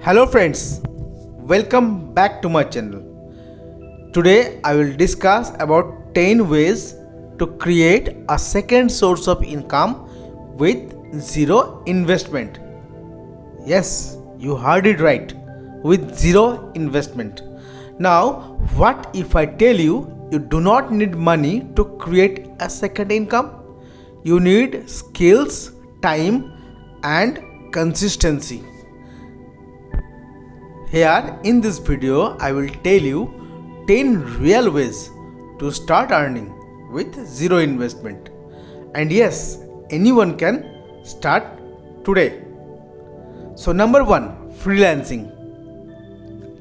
Hello friends, welcome back to my channel. Today I will discuss about 10 ways to create a second source of income with zero investment. Yes, you heard it right, with zero investment. Now, what if I tell you you do not need money to create a second income? You need skills, time and consistency. Here in this video, I will tell you 10 real ways to start earning with zero investment. And yes, anyone can start today. So number 1, freelancing.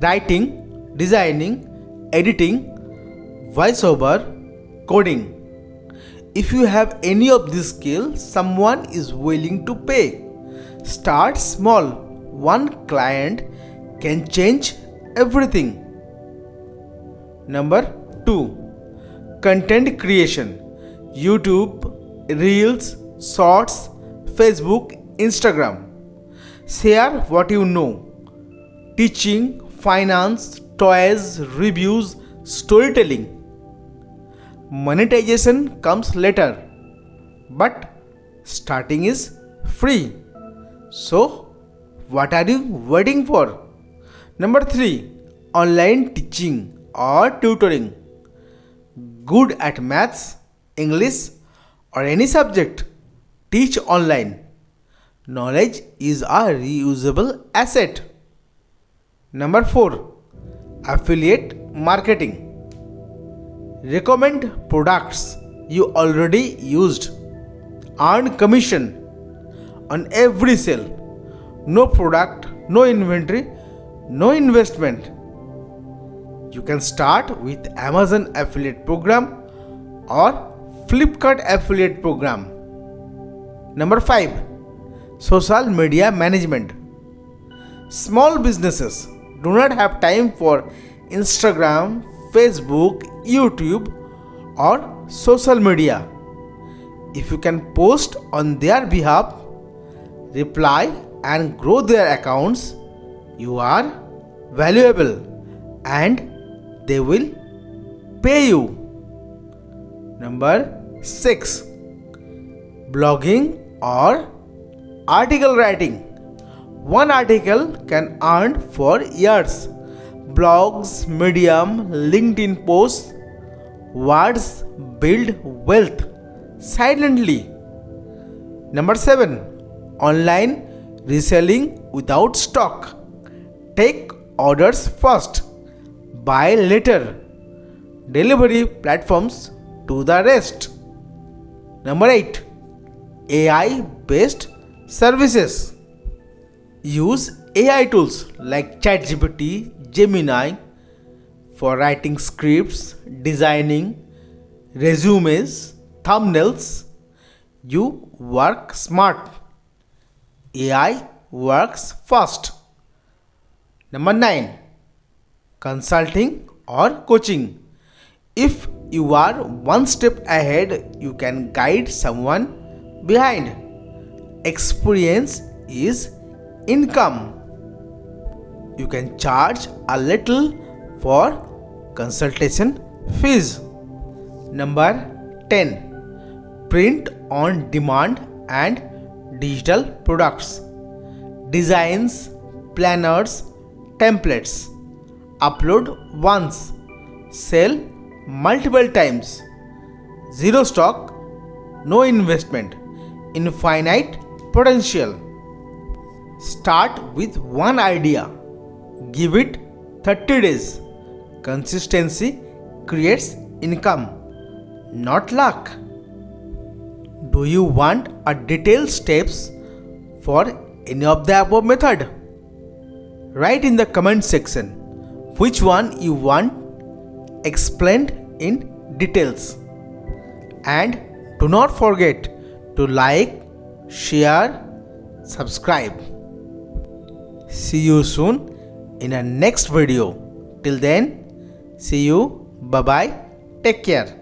Writing, designing, editing, voiceover, coding. If you have any of these skills, someone is willing to pay. Start small. One client can change everything. Number 2, content creation. YouTube, Reels, Shorts, Facebook, Instagram. Share what you know. Teaching, finance, toys, reviews, storytelling. Monetization comes later, but starting is free. So, what are you waiting for? Number 3, online teaching or tutoring. Good at maths, English or any subject, teach online. Knowledge is a reusable asset. Number 4, affiliate marketing. Recommend products you already used. Earn commission on every sale. No product, no inventory, no investment. You can start with Amazon affiliate program or Flipkart affiliate program. Number 5, social media management. Small businesses do not have time for Instagram, Facebook, YouTube or social media. If you can post on their behalf, reply and grow their accounts, you are valuable and they will pay you. Number 6, blogging or article writing. One article can earn for years. Blogs, Medium, LinkedIn posts, words build wealth silently. Number 7, online reselling without stock. Take orders first, buy later. Delivery platforms do the rest. Number 8, AI based services. Use AI tools like ChatGPT, Gemini for writing scripts, designing resumes, thumbnails. You work smart. AI works fast. Number 9, consulting or coaching. If you are one step ahead, you can guide someone behind. Experience is income. You can charge a little for consultation fees. Number 10, print on demand and digital products. Designs, planners, templates. Upload once, sell multiple times. Zero stock, no investment, infinite potential. Start with one idea. Give it 30 days. Consistency creates income, not luck. Do you want a detailed steps for any of the above method? Write in the comment section which one you want explained in details. And do not forget to like, share, subscribe. See you soon in a next video. Till then, see you. Bye bye. Take care.